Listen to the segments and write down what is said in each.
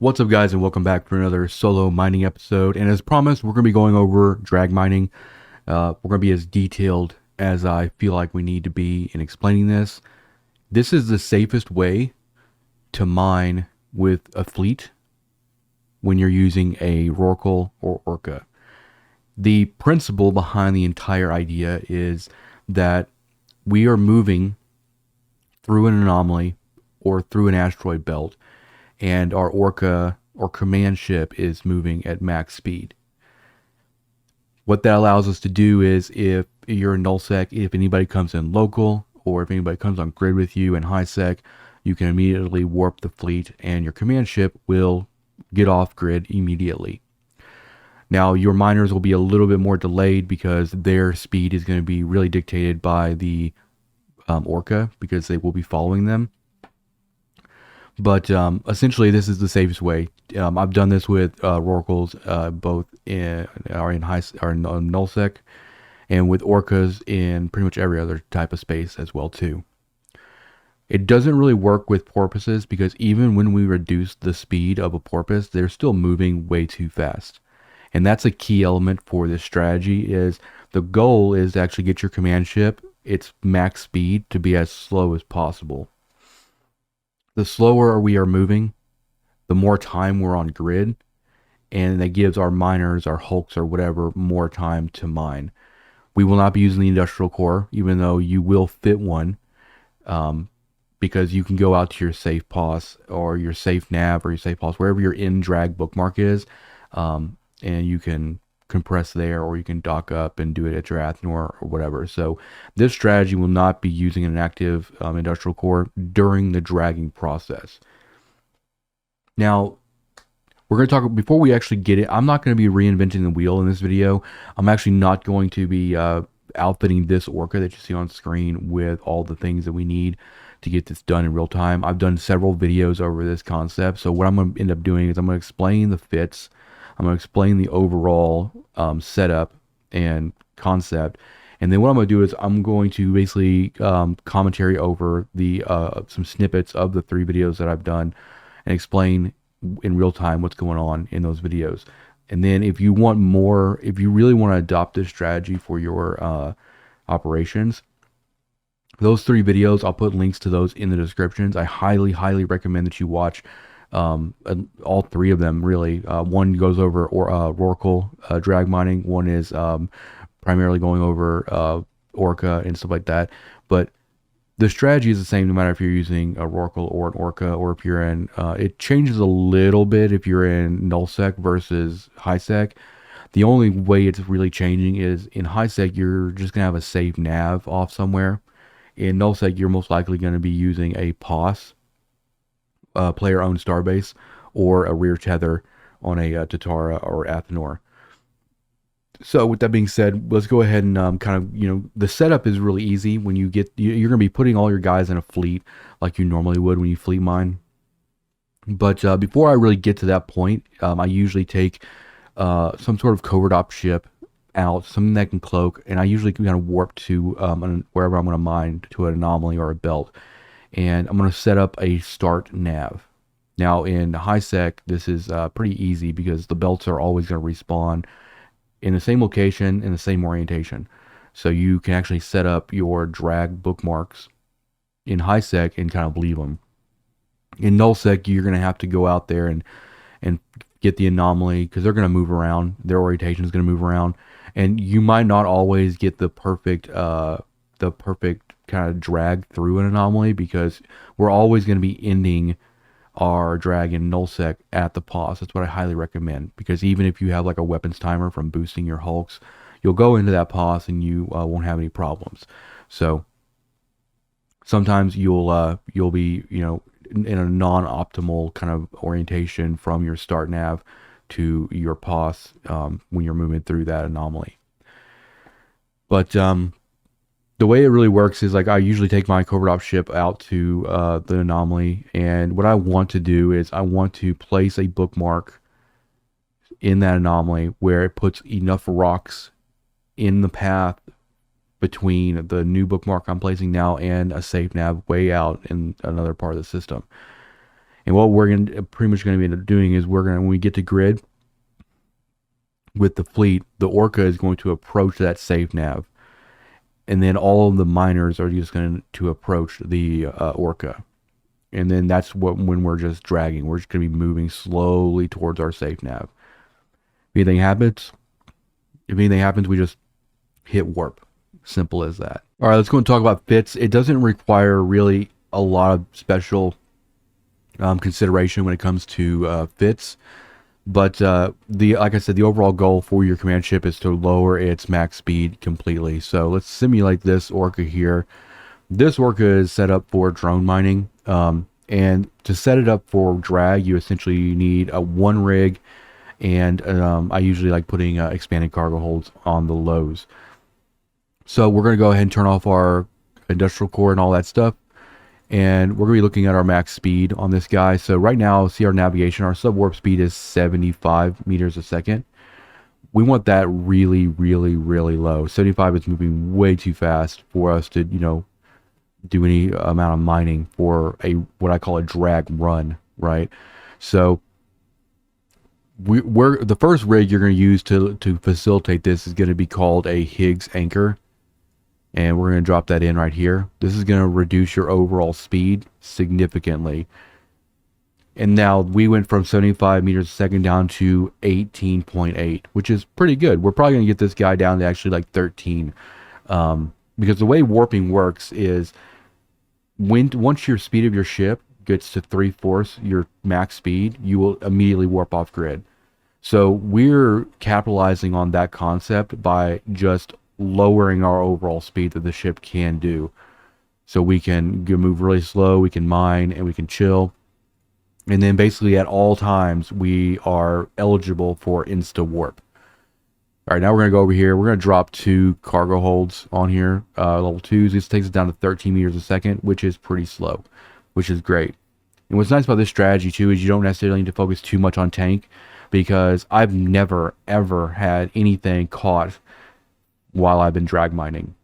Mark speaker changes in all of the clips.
Speaker 1: What's up, guys, and welcome back for another solo mining episode. And as promised, we're going to be going over drag mining. We're going to be as detailed as I feel like we need to be in explaining this. This is the safest way to mine with a fleet when you're using a Rorqual or Orca. The principle behind the entire idea is that we are moving through an anomaly or through an asteroid belt, and our Orca or command ship is moving at max speed. What that allows us to do is, if you're in null-sec, if anybody comes in local, or if anybody comes on grid with you in high-sec, you can immediately warp the fleet and your command ship will get off grid immediately. Now, your miners will be a little bit more delayed because their speed is going to be really dictated by the Orca, because they will be following them. But essentially, this is the safest way. I've done this with Rorquals, both in null-sec, and with Orcas in pretty much every other type of space as well too. It doesn't really work with porpoises because even when we reduce the speed of a porpoise, they're still moving way too fast. And that's a key element for this strategy. Is the goal is to actually get your command ship its max speed to be as slow as possible. The slower we are moving, the more time we're on grid, and that gives our miners, our hulks, or whatever, more time to mine. We will not be using the industrial core, even though you will fit one, because you can go out to your safe pos or your safe nav or your safe pos, wherever your in drag bookmark is, and you can compress there, or you can dock up and do it at your Athenor or whatever. So this strategy will not be using an active industrial core during the dragging process. Now, we're going to talk, before we actually get it, I'm not going to be reinventing the wheel in this video. I'm actually not going to be outfitting this Orca that you see on screen with all the things that we need to get this done in real time. I've done several videos over this concept. So what I'm going to end up doing is I'm going to explain the fits. I'm going to explain the overall setup and concept. And then what I'm going to do is I'm going to basically commentary over the some snippets of the 3 videos that I've done and explain in real time what's going on in those videos. And then if you want more, if you really want to adopt this strategy for your operations, those 3 videos, I'll put links to those in the descriptions. I highly recommend that you watch all 3 of them, really. One goes over Rorqual drag mining. One is primarily going over Orca and stuff like that. But the strategy is the same no matter if you're using a Rorqual or an Orca, or if you're in, it changes a little bit if you're in null-sec versus high-sec. The only way it's really changing is in high-sec, you're just going to have a safe nav off somewhere. In null-sec, you're most likely going to be using a POS, player-owned starbase, or a rear tether on a Tatara or Athenor. So with that being said, let's go ahead and kind of, the setup is really easy. When you get, you're going to be putting all your guys in a fleet like you normally would when you fleet mine. But before I really get to that point, I usually take some sort of covert op ship out, something that can cloak, and I usually kind of warp to wherever I'm going to mine, to an anomaly or a belt. And I'm going to set up a start nav. Now in high-sec, this is pretty easy because the belts are always going to respawn in the same location, in the same orientation. So you can actually set up your drag bookmarks in high-sec and kind of leave them. In null-sec, you're going to have to go out there and get the anomaly, because they're going to move around. Their orientation is going to move around. And you might not always get the perfect kind of drag through an anomaly, because we're always going to be ending our drag in null-sec at the pause. That's what I highly recommend, because even if you have like a weapons timer from boosting your hulks, you'll go into that pause and you won't have any problems. So sometimes you'll be in a non-optimal kind of orientation from your start nav to your pause when you're moving through that anomaly. But the way it really works is, like, I usually take my covert op ship out to the anomaly, and what I want to do is I want to place a bookmark in that anomaly where it puts enough rocks in the path between the new bookmark I'm placing now and a safe nav way out in another part of the system. And what we're pretty much going to end up doing is when we get to grid with the fleet, the Orca is going to approach that safe nav. And then all of the miners are just going to approach the Orca. And then that's when we're just dragging. We're just going to be moving slowly towards our safe nav. If anything happens, we just hit warp. Simple as that. All right, let's go and talk about fits. It doesn't require really a lot of special consideration when it comes to fits. But like I said, the overall goal for your command ship is to lower its max speed completely. So let's simulate this Orca here. This Orca is set up for drone mining. And to set it up for drag, you essentially need a 1 rig. And I usually like putting expanded cargo holds on the lows. So we're going to go ahead and turn off our industrial core and all that stuff. And we're going to be looking at our max speed on this guy. So right now, see our navigation, our subwarp speed is 75 meters a second. We want that really, really, really low. 75 is moving way too fast for us to, do any amount of mining for what I call a drag run, right? So we're the first rig you're going to use to facilitate this is going to be called a Higgs anchor. And we're going to drop that in right here. This is going to reduce your overall speed significantly. And now we went from 75 meters a second down to 18.8, which is pretty good. We're probably going to get this guy down to actually like 13. Because the way warping works is once your speed of your ship gets to 3/4 your max speed, you will immediately warp off grid. So we're capitalizing on that concept by just lowering our overall speed that the ship can do. So we can move really slow, we can mine, and we can chill. And then basically at all times, we are eligible for insta warp. All right, now we're going to go over here. We're going to drop 2 cargo holds on here, level 2s. This takes us down to 13 meters a second, which is pretty slow, which is great. And what's nice about this strategy too is you don't necessarily need to focus too much on tank, because I've never ever had anything caught while I've been drag mining.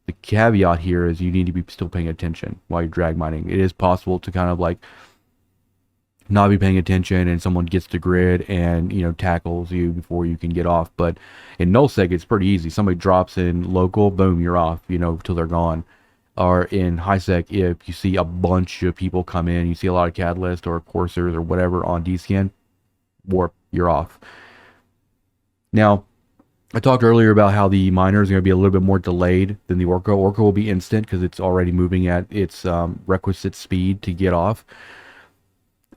Speaker 1: The caveat here is you need to be still paying attention while you're drag mining. It is possible to kind of like not be paying attention and someone gets to grid and tackles you before you can get off. But in null-sec it's pretty easy. Somebody drops in local, boom, you're off, till they're gone. Or in high-sec, if you see a bunch of people come in, you see a lot of catalyst or coursers or whatever on D-scan, warp, you're off. Now, I talked earlier about how the miner is going to be a little bit more delayed than the Orca. Orca will be instant because it's already moving at its requisite speed to get off.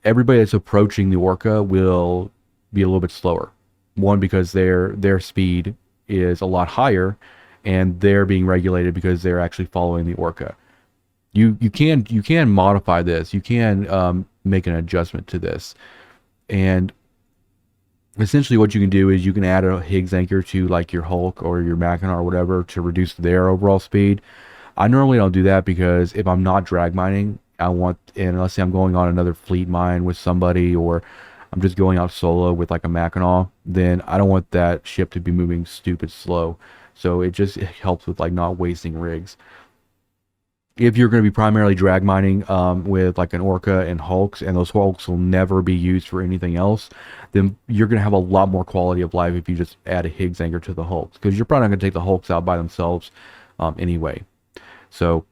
Speaker 1: Everybody that's approaching the Orca will be a little bit slower. One, because their speed is a lot higher, and they're being regulated because they're actually following the Orca. You can modify this. You can make an adjustment to this, and essentially what you can do is you can add a Higgs anchor to like your Hulk or your Mackinac or whatever to reduce their overall speed. I normally don't do that because if I'm not drag mining, and let's say I'm going on another fleet mine with somebody, or I'm just going out solo with like a Mackinac, then I don't want that ship to be moving stupid slow. So it helps with like not wasting rigs. If you're going to be primarily drag mining with like an Orca and Hulks, and those Hulks will never be used for anything else, then you're going to have a lot more quality of life if you just add a Higgs anchor to the Hulks, because you're probably not going to take the Hulks out by themselves anyway. So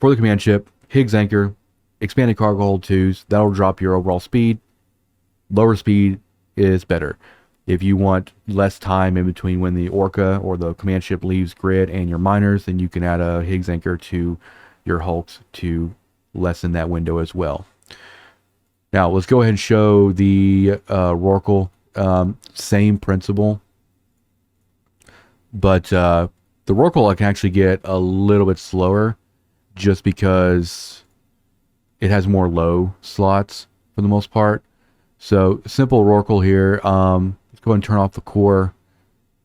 Speaker 1: for the command ship, Higgs anchor, expanded cargo hold 2s, that'll drop your overall speed. Lower speed is better. If you want less time in between when the Orca or the command ship leaves grid and your miners, then you can add a Higgs anchor to your Hulks to lessen that window as well. Now let's go ahead and show the Rorqual. Same principle, but the Rorqual can actually get a little bit slower just because it has more low slots for the most part. So simple Rorqual here. Let's go ahead and turn off the core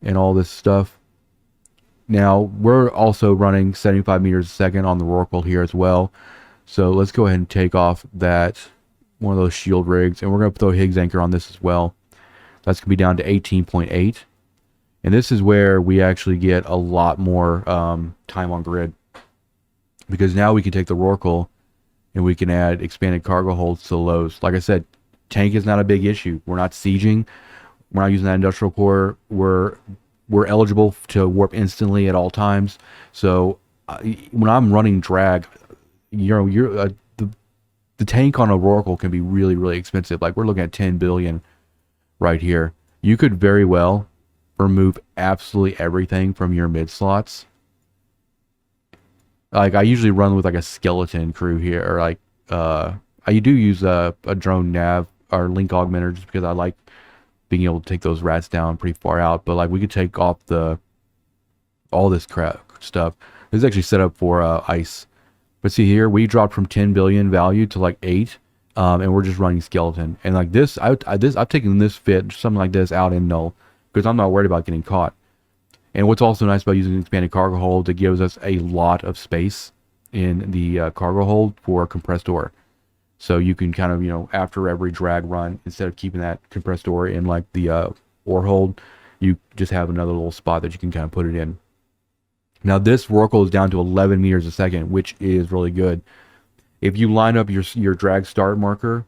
Speaker 1: and all this stuff. Now we're also running 75 meters a second on the Rorqual here as well. So let's go ahead and take off one of those shield rigs, and we're going to throw a Higgs anchor on this as well. That's going to be down to 18.8. And this is where we actually get a lot more time on grid, because now we can take the Rorqual and we can add expanded cargo holds to lows. Like I said, tank is not a big issue. We're not sieging. We're not using that industrial core. We're eligible to warp instantly at all times. So when I'm running drag, the tank on a Rorqual can be really, really expensive. Like we're looking at 10 billion right here. You could very well remove absolutely everything from your mid slots. Like I usually run with like a skeleton crew here, or like I do use a drone nav or link augmenter just because I like being able to take those rats down pretty far out. But like we could take off all this crap stuff. This is actually set up for ice. But see here, we dropped from 10 billion value to like 8, and we're just running skeleton. And like this, I've taken this fit, something like this, out in null because I'm not worried about getting caught. And what's also nice about using expanded cargo hold, it gives us a lot of space in the cargo hold for compressed ore. So you can kind of, after every drag run, instead of keeping that compressed ore in like the ore hold, you just have another little spot that you can kind of put it in. Now this Rorqual is down to 11 meters a second, which is really good. If you line up your drag start marker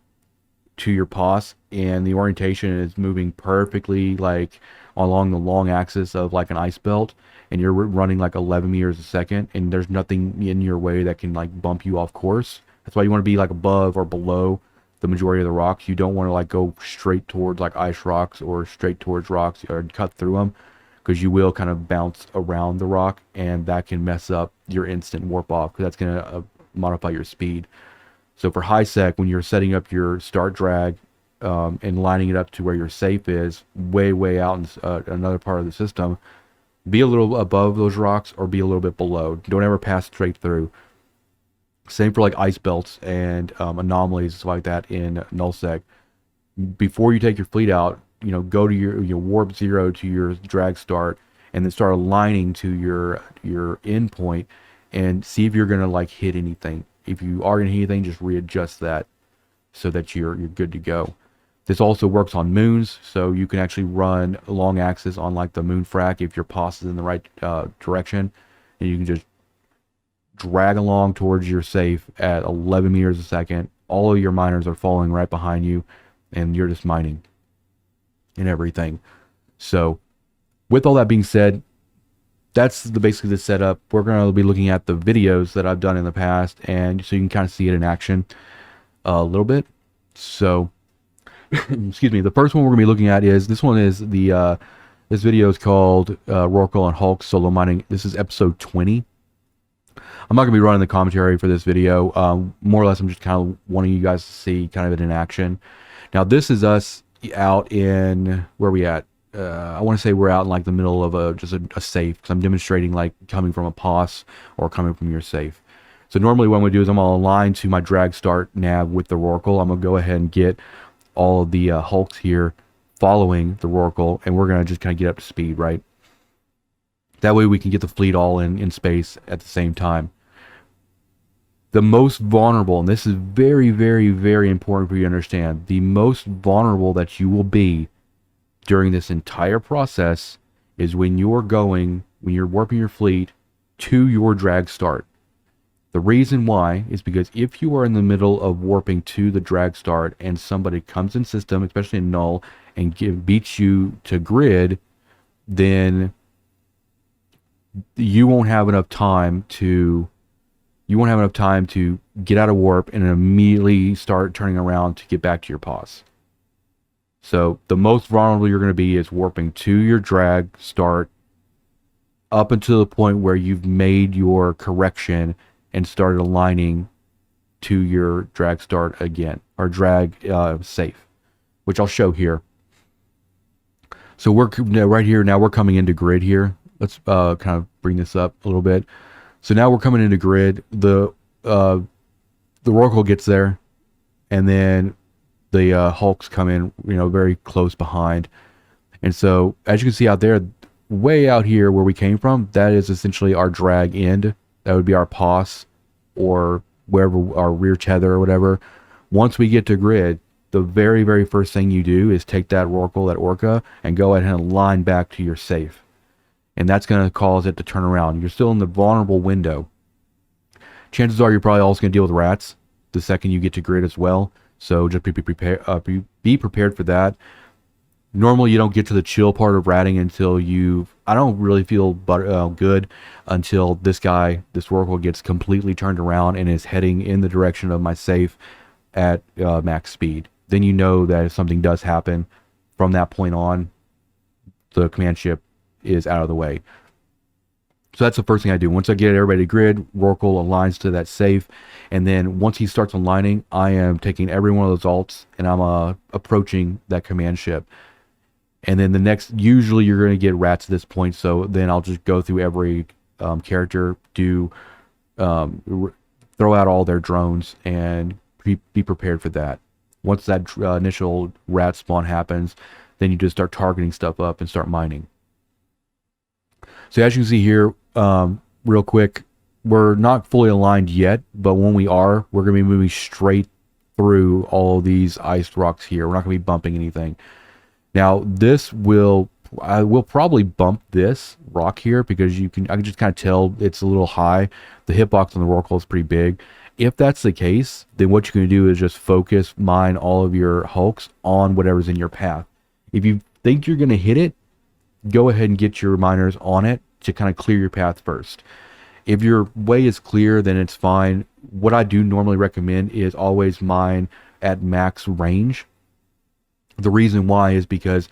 Speaker 1: to your POS and the orientation is moving perfectly like along the long axis of like an ice belt, and you're running like 11 meters a second, and there's nothing in your way that can like bump you off course. That's why you want to be like above or below the majority of the rocks. You don't want to like go straight towards like ice rocks or straight towards rocks or cut through them, because you will kind of bounce around the rock, and that can mess up your instant warp off, because that's going to modify your speed. So for high sec, when you're setting up your start drag and lining it up to where your safe is, way out in another part of the system, be a little above those rocks or be a little bit below. Don't ever pass straight through. Same for like ice belts and anomalies like that in null-sec. Before you take your fleet out, go to your warp 0 to your drag start, and then start aligning to your end point, and see if you're gonna like hit anything. If you are gonna hit anything, just readjust that so that you're good to go. This also works on moons, so you can actually run a long axis on like the moon frac if your POS is in the right direction, and you can just drag along towards your safe at 11 meters a second. All of your miners are falling right behind you, and you're just mining and everything. So with all that being said, that's basically the setup. We're going to be looking at the videos that I've done in the past, and so you can kind of see it in action a little bit. So excuse me, the first one we're going to be looking at is this one. Is the this video is called Rorqual and Hulk solo mining. This is episode 20. I'm not going to be running the commentary for this video. More or less, I'm just kind of wanting you guys to see kind of it in action. Now, this is us out in, where are we at? I want to say we're out in like the middle of just a safe, because I'm demonstrating like coming from a POS or coming from your safe. So normally what I'm going to do is I'm going to align to my drag start nav with the Rorqual. I'm going to go ahead and get all of the Hulks here following the Rorqual, and we're going to just kind of get up to speed, right? That way we can get the fleet all in space at the same time. The most vulnerable, and this is very, very, very important for you to understand, the most vulnerable that you will be during this entire process is when you're warping your fleet to your drag start. The reason why is because if you are in the middle of warping to the drag start and somebody comes in system, especially in null, and beats you to grid, then you won't have enough time to get out of warp and immediately start turning around to get back to your POS. So the most vulnerable you're going to be is warping to your drag start up until the point where you've made your correction and started aligning to your drag start again, or drag safe, which I'll show here. So we're right here now. We're coming into grid here. Let's kind of bring this up a little bit. So now we're coming into grid. The Rorqual gets there, and then the Hulks come in, very close behind. And so as you can see out there, way out here where we came from, that is essentially our drag end. That would be our POS or wherever, our rear tether or whatever. Once we get to grid, the very, very first thing you do is take that Rorqual, that Orca, and go ahead and line back to your safe. And that's going to cause it to turn around. You're still in the vulnerable window. Chances are you're probably also going to deal with rats. the second you get to grid as well. So just be prepared for that. Normally, you don't get to the chill part of ratting until I don't really feel good until this Rorqual gets completely turned around and is heading in the direction of my safe at max speed. Then you know that if something does happen, from that point on, the command ship is out of the way. So that's the first thing I do. Once I get everybody to grid, Rorqual aligns to that safe, and then once he starts aligning, I am taking every one of those alts and I'm approaching that command ship. And then the next, usually you're going to get rats at this point, so then I'll just go through every character, throw out all their drones, and be prepared for that. Once that initial rat spawn happens, then you just start targeting stuff up and start mining. So as you can see here, real quick, we're not fully aligned yet, but when we are, we're going to be moving straight through all of these iced rocks here. We're not going to be bumping anything. Now, I will probably bump this rock here because I can just kind of tell it's a little high. The hitbox on the Rorqual is pretty big. If that's the case, then what you're going to do is just mine all of your hulks on whatever's in your path. If you think you're going to hit it, go ahead and get your miners on it to kind of clear your path first. If your way is clear, then it's fine. What I do normally recommend is always mine at max range. The reason why is because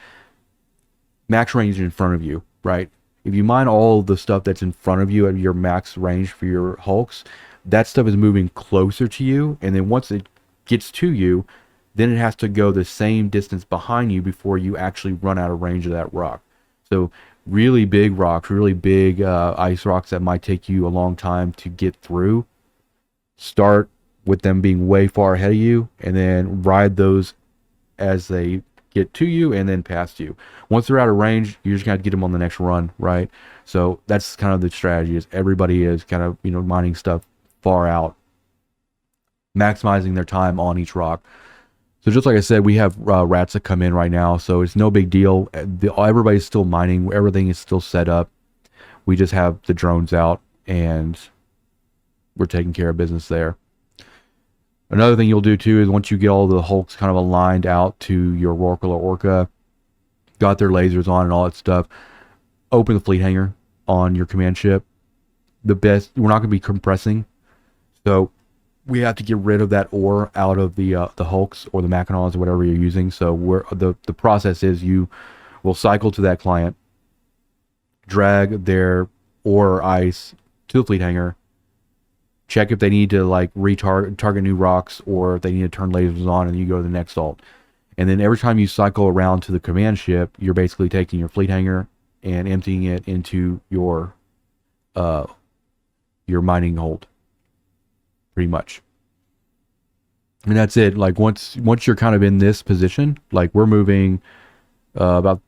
Speaker 1: max range is in front of you, right? If you mine all the stuff that's in front of you at your max range for your hulks, that stuff is moving closer to you, and then once it gets to you, then it has to go the same distance behind you before you actually run out of range of that rock. So really big rocks, really big ice rocks that might take you a long time to get through, start with them being way far ahead of you, and then ride those as they get to you and then past you. Once they're out of range, you're just going to get them on the next run, right? So that's kind of the strategy, is everybody is kind of, mining stuff far out, maximizing their time on each rock. So just like I said, we have rats that come in right now, so it's no big deal. Everybody's still mining. Everything is still set up. We just have the drones out, and we're taking care of business there. Another thing you'll do too is once you get all the hulks kind of aligned out to your Rorqual or Orca, got their lasers on and all that stuff, open the fleet hangar on your command ship. We're not going to be compressing, so we have to get rid of that ore out of the hulks or the Mackinaws or whatever you're using. So the process is you will cycle to that client, drag their ore or ice to the fleet hangar, check if they need to target new rocks or if they need to turn lasers on, and you go to the next alt. And then every time you cycle around to the command ship, you're basically taking your fleet hangar and emptying it into your mining hold, pretty much. And that's it. Like once you're kind of in this position, like we're moving I'm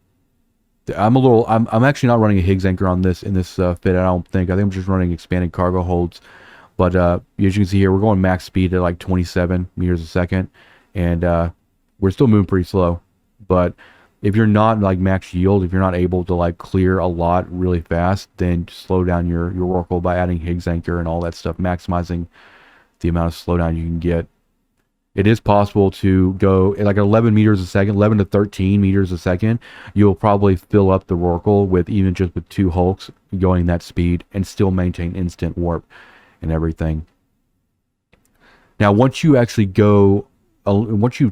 Speaker 1: actually not running a Higgs anchor on this in this fit. I don't think. I think I'm just running expanded cargo holds. But as you can see here, we're going max speed at like 27 meters a second, and we're still moving pretty slow. But if you're not like max yield, if you're not able to like clear a lot really fast, then just slow down your Rorqual by adding Higgs anchor and all that stuff, maximizing the amount of slowdown you can get. It is possible to go at like 11 meters a second, 11 to 13 meters a second. You'll probably fill up the Rorqual with just 2 hulks going that speed and still maintain instant warp and everything. Now, once you've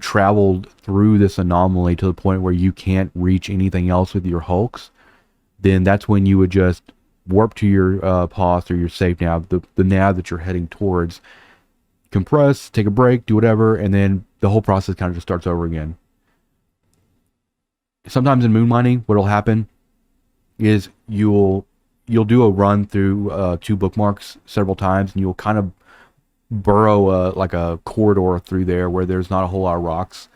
Speaker 1: traveled through this anomaly to the point where you can't reach anything else with your hulks, then that's when you would just warp to your POS or your safe nav, the nav that you're heading towards, compress, take a break, do whatever, and then the whole process kind of just starts over again. Sometimes in moon mining, what'll happen is you'll do a run through 2 bookmarks several times, and you'll kind of burrow like a corridor through there where there's not a whole lot of rocks.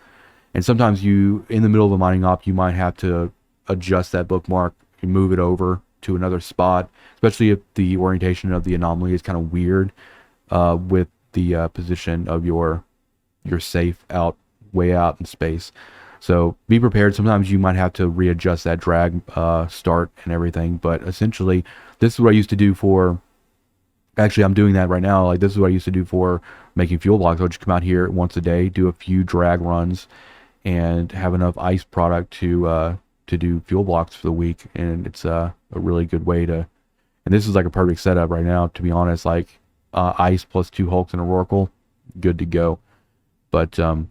Speaker 1: And sometimes in the middle of a mining op, you might have to adjust that bookmark and move it over to another spot, especially if the orientation of the anomaly is kind of weird with the position of your safe way out in space. So be prepared. Sometimes you might have to readjust that drag start and everything. But essentially, this is what I used to do for Actually, I'm doing that right now. Like, this is what I used to do for making fuel blocks. I would just come out here once a day, do a few drag runs, and have enough ice product to do fuel blocks for the week. And it's a really good way to. And this is like a perfect setup right now, to be honest. Like, ice plus 2 hulks and a Rorqual, good to go. But that's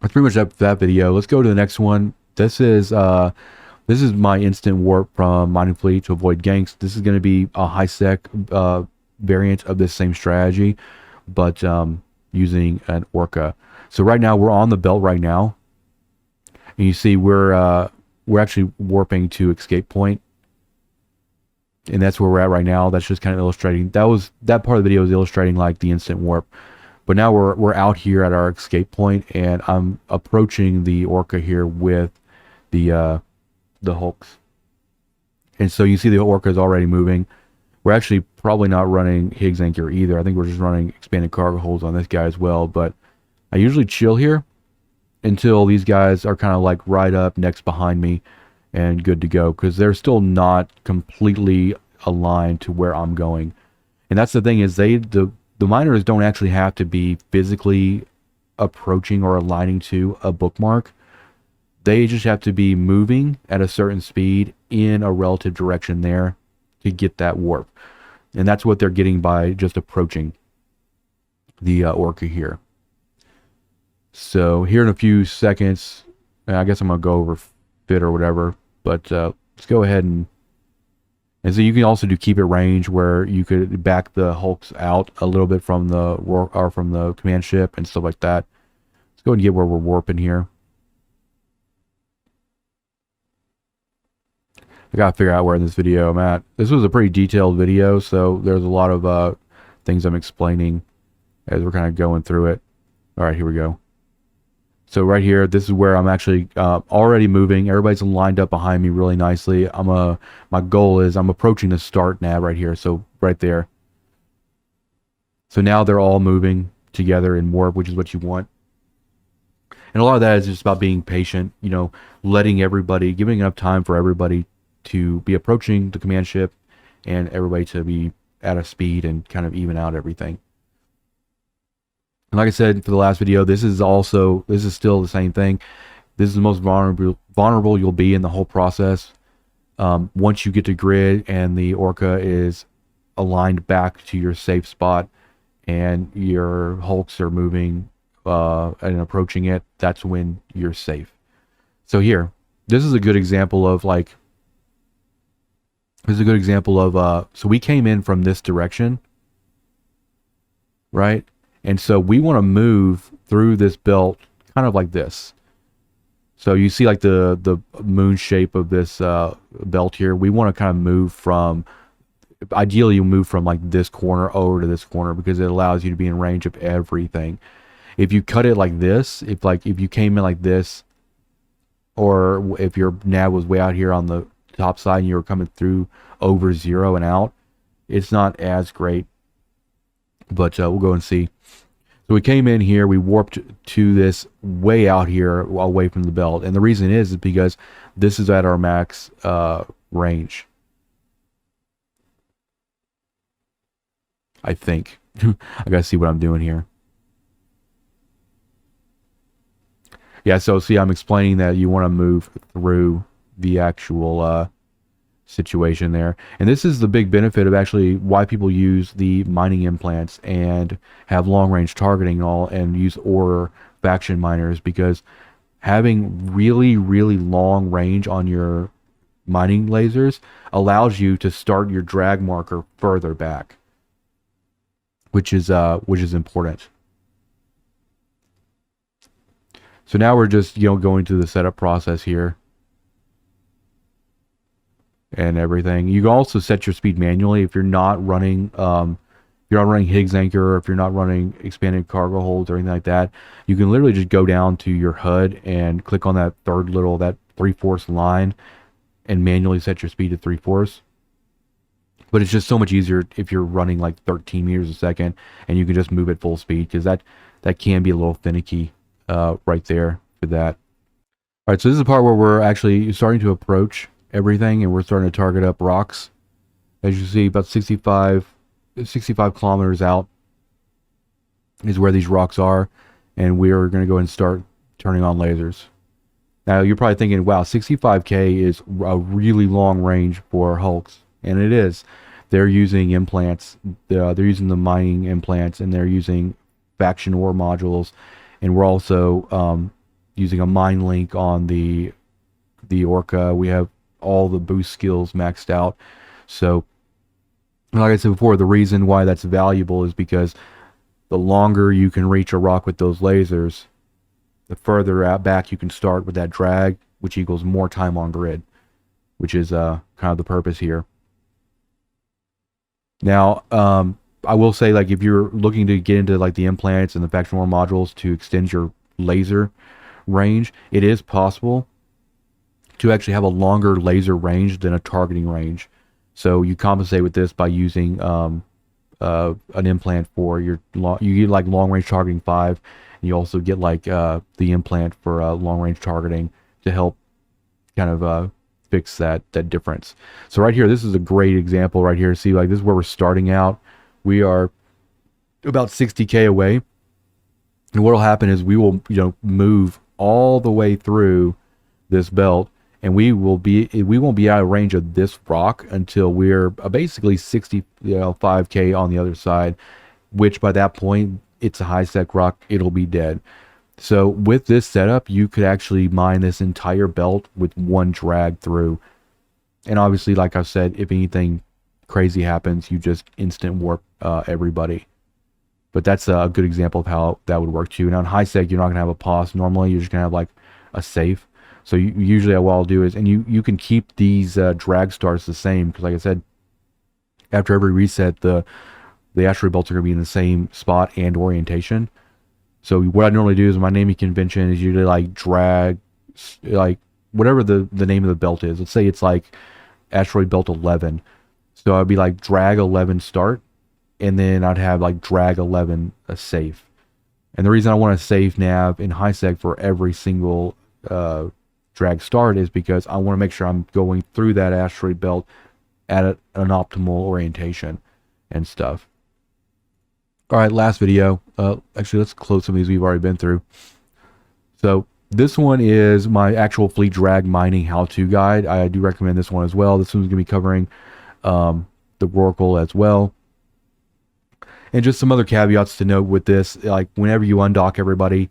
Speaker 1: pretty much that video. Let's go to the next one. This is my instant warp from Mining Fleet to avoid ganks. This is going to be a high sec variant of this same strategy, but using an Orca. So right now we're on the belt right now, and you see we're actually warping to escape point, and that's where we're at right now. That's just kind of illustrating. That part of the video is illustrating like the instant warp. But now we're out here at our escape point, and I'm approaching the Orca here with the hulks. And so you see the Orca is already moving. We're actually probably not running Higgs anchor either. I think we're just running expanded cargo holds on this guy as well. But I usually chill here until these guys are kind of like right up next behind me and good to go, because they're still not completely aligned to where I'm going. And that's the thing, is the miners don't actually have to be physically approaching or aligning to a bookmark. They just have to be moving at a certain speed in a relative direction there to get that warp. And that's what they're getting by just approaching the Orca here. So here in a few seconds, I guess I'm going to go over fit or whatever, but let's go ahead and so you can also do keep it range, where you could back the hulks out a little bit from the command ship and stuff like that. Let's go ahead and get where we're warping here. I gotta figure out where in this video I'm at. This was a pretty detailed video, so there's a lot of things I'm explaining as we're kind of going through it. All right, here we go. So right here, this is where I'm actually already moving. Everybody's lined up behind me really nicely. My goal is I'm approaching the start nav right here, so right there. So now they're all moving together in warp, which is what you want. And a lot of that is just about being patient, you know, letting everybody, giving enough time for everybody to be approaching the command ship and everybody to be at a speed and kind of even out everything. And like I said for the last video, this is still the same thing. This is the most vulnerable you'll be in the whole process. Once you get to grid and the Orca is aligned back to your safe spot and your hulks are moving and approaching it, that's when you're safe. So here, this is a good example of so we came in from this direction, right? And so we want to move through this belt kind of like this. So you see like the moon shape of this belt here. We want to kind of move from, ideally you move from like this corner over to this corner, because it allows you to be in range of everything. If you cut it like this, if you came in like this, or if your nav was way out here on the top side and you were coming through over 0 and out, it's not as great. But we'll go and see. So we came in here, we warped to this way out here away from the belt. And the reason is because this is at our max range. I think. I gotta see what I'm doing here. Yeah, so see, I'm explaining that you want to move through the actual situation there. And this is the big benefit of actually why people use the mining implants and have long range targeting and all, and use ore faction miners, because having really long range on your mining lasers allows you to start your drag marker further back, which is important. So now we're just going through the setup process here and everything. You can also set your speed manually if you're not running Higgs anchor, or if you're not running expanded cargo holds or anything like that. You can literally just go down to your HUD and click on that that 3/4 line and manually set your speed to 3/4. But it's just so much easier if you're running like 13 meters a second and you can just move at full speed, because that can be a little finicky right there for that. All right, so this is the part where we're actually starting to approach everything and we're starting to target up rocks. As you see, about 65 kilometers out is where these rocks are, and we are going to go and start turning on lasers. Now you're probably thinking, wow, 65K is a really long range for hulks, and it is. They're using implants, they're using the mining implants, and they're using faction ore modules, and we're also using a mine link on the Orca. We have all the boost skills maxed out. So, like I said before, the reason why that's valuable is because the longer you can reach a rock with those lasers, the further out back you can start with that drag, which equals more time on grid, which is kind of the purpose here. Now, I will say, like, if you're looking to get into like the implants and the faction ore modules to extend your laser range, it is possible to actually have a longer laser range than a targeting range. So you compensate with this by using an implant for you get like long range targeting 5, and you also get like the implant for long range targeting to help kind of fix that difference. So right here, this is a great example right here. See, like, this is where we're starting out. We are about 60K away, and what will happen is we will move all the way through this belt, and we won't be out of range of this rock until we're basically 65K on the other side, which by that point it's a high sec rock, it'll be dead. So with this setup, you could actually mine this entire belt with one drag through. And obviously, like I said, if anything crazy happens, you just instant warp everybody. But that's a good example of how that would work too. Now in high sec, you're not gonna have a pause. Normally, you're just gonna have like a safe. So usually what I'll do is, and you can keep these drag starts the same, because like I said, after every reset, the asteroid belts are gonna be in the same spot and orientation. So what I normally do is my naming convention is usually like drag, like whatever the name of the belt is. Let's say it's like asteroid belt 11. So I'd be like drag 11 start, and then I'd have like drag 11 a safe. And the reason I want to save nav in high sec for every single drag start is because I want to make sure I'm going through that asteroid belt at an optimal orientation and stuff. All right, last video. Actually, let's close some of these we've already been through. So this one is my actual fleet drag mining how-to guide. I do recommend this one as well. This one's going to be covering the Rorqual as well. And just some other caveats to note with this, like whenever you undock everybody,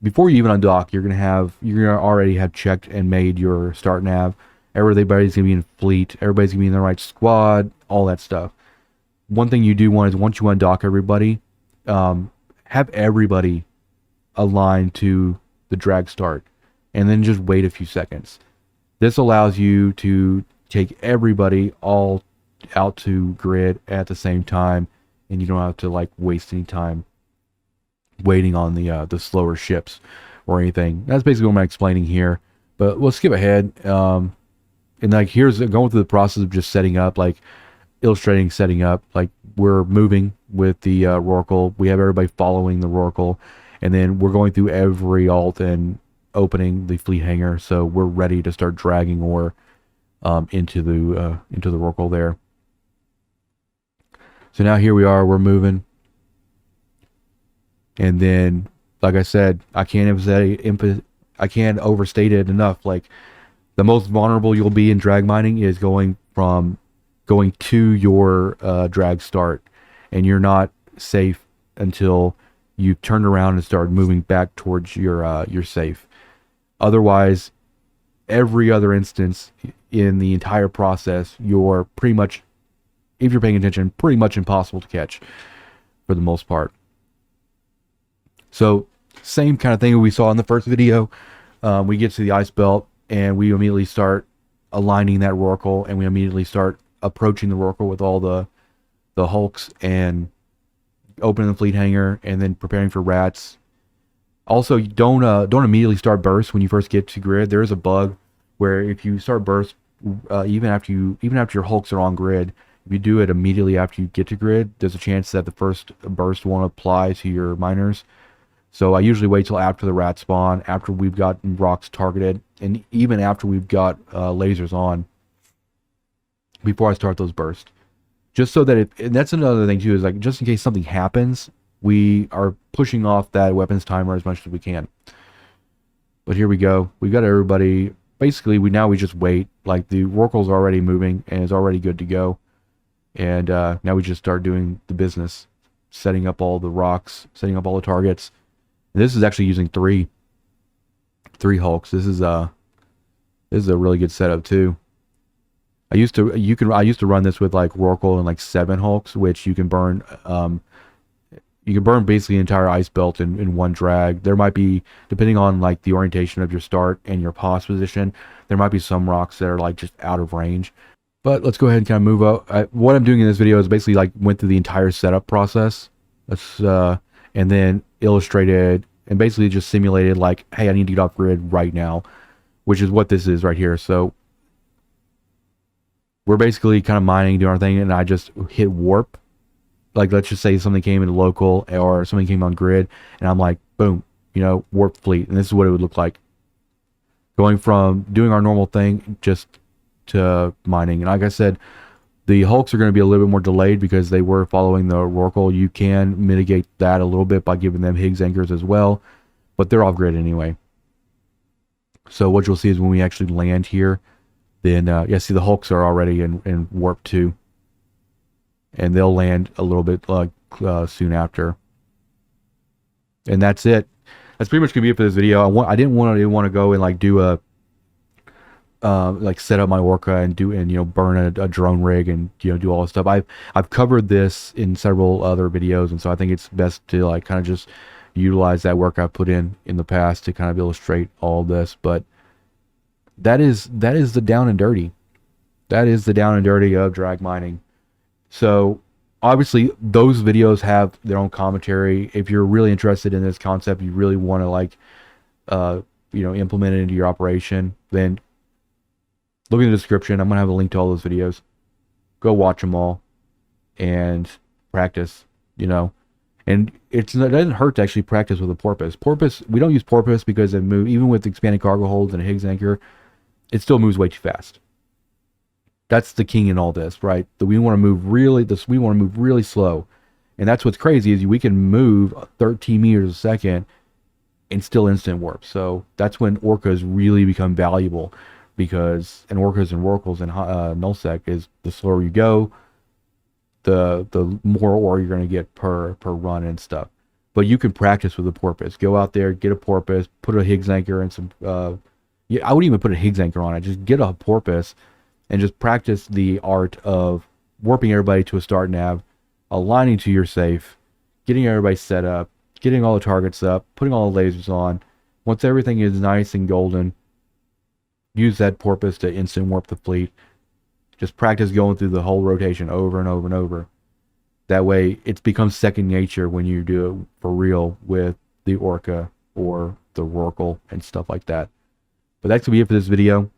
Speaker 1: before you even undock, you're gonna already have checked and made your start nav. Everybody's gonna be in fleet. Everybody's gonna be in the right squad. All that stuff. One thing you do want is once you undock everybody, have everybody aligned to the drag start, and then just wait a few seconds. This allows you to take everybody all out to grid at the same time, and you don't have to like waste any time waiting on the slower ships or anything. That's basically what I'm explaining here. But we'll skip ahead. And like here's going through the process of just setting up, like illustrating setting up. Like we're moving with the Rorqual. We have everybody following the Rorqual, and then we're going through every alt and opening the fleet hangar. So we're ready to start dragging ore into the Rorqual there. So now here we are, we're moving. And then, like I said, I can't overstate it enough. Like the most vulnerable you'll be in drag mining is going to your drag start, and you're not safe until you've turned around and started moving back towards your safe. Otherwise, every other instance in the entire process, you're pretty much, if you're paying attention, pretty much impossible to catch for the most part. So same kind of thing we saw in the first video. We get to the ice belt and we immediately start aligning that Rorqual, and we immediately start approaching the Rorqual with all the hulks and opening the fleet hangar and then preparing for rats. Also, don't immediately start burst when you first get to grid. There is a bug where if you start burst even after your hulks are on grid, if you do it immediately after you get to grid, there's a chance that the first burst won't apply to your miners. So I usually wait till after the rat spawn, after we've gotten rocks targeted, and even after we've got lasers on. before I start those bursts. Just so that and that's another thing too, is like just in case something happens, we are pushing off that weapons timer as much as we can. But here we go. We've got everybody. Basically, we just wait. Like the Rorqual's already moving and is already good to go. And now we just start doing the business, setting up all the rocks, setting up all the targets. And this is actually using three hulks. This is a really good setup too. I used to run this with like Rorqual and like 7 hulks, which you can burn. You can burn basically the entire ice belt in one drag. There might be, depending on like the orientation of your start and your pause position, there might be some rocks that are like just out of range. But let's go ahead and kind of move out. What I'm doing in this video is basically like went through the entire setup process. And then illustrated and basically just simulated like, hey, I need to get off grid right now, which is what this is right here. So we're basically kind of mining, doing our thing, and I just hit warp. Like, let's just say something came in local or something came on grid, and I'm like, boom, warp fleet. And this is what it would look like. Going from doing our normal thing just to mining. And like I said, the hulks are going to be a little bit more delayed because they were following the Rorqual. You can mitigate that a little bit by giving them Higgs anchors as well, but they're off grid anyway. So what you'll see is when we actually land here, then see the hulks are already in warp 2, and they'll land a little bit soon after. And that's it. That's pretty much gonna be it for this video. I didn't want to go and like do a like set up my Orca and burn a drone rig and do all this stuff. I've covered this in several other videos, and so I think it's best to like kind of just utilize that work I've put in the past to kind of illustrate all this. But that is the down and dirty. That is the down and dirty of drag mining. So obviously those videos have their own commentary. If you're really interested in this concept, you really want to like implement it into your operation, then look in the description. I'm gonna have a link to all those videos. Go watch them all and practice. And it doesn't hurt to actually practice with a porpoise. We don't use porpoise because it moves, even with expanded cargo holds and a Higgs anchor, it still moves way too fast. That's the king in all this, right? We want to move really slow. And that's what's crazy is we can move 13 meters a second and still instant warp. So that's when orcas really become valuable, because orcas and Rorquals and null-sec is the slower you go, the more ore you're going to get per run and stuff. But you can practice with a porpoise. Go out there, get a porpoise, put a Higgs anchor and some I wouldn't even put a Higgs anchor on it. Just get a porpoise and just practice the art of warping everybody to a start nav, aligning to your safe, getting everybody set up, getting all the targets up, putting all the lasers on. Once everything is nice and golden, use that porpoise to instant warp the fleet. Just practice going through the whole rotation over and over and over. That way it becomes second nature when you do it for real with the Orca or the Rorqual and stuff like that. But that's going to be it for this video.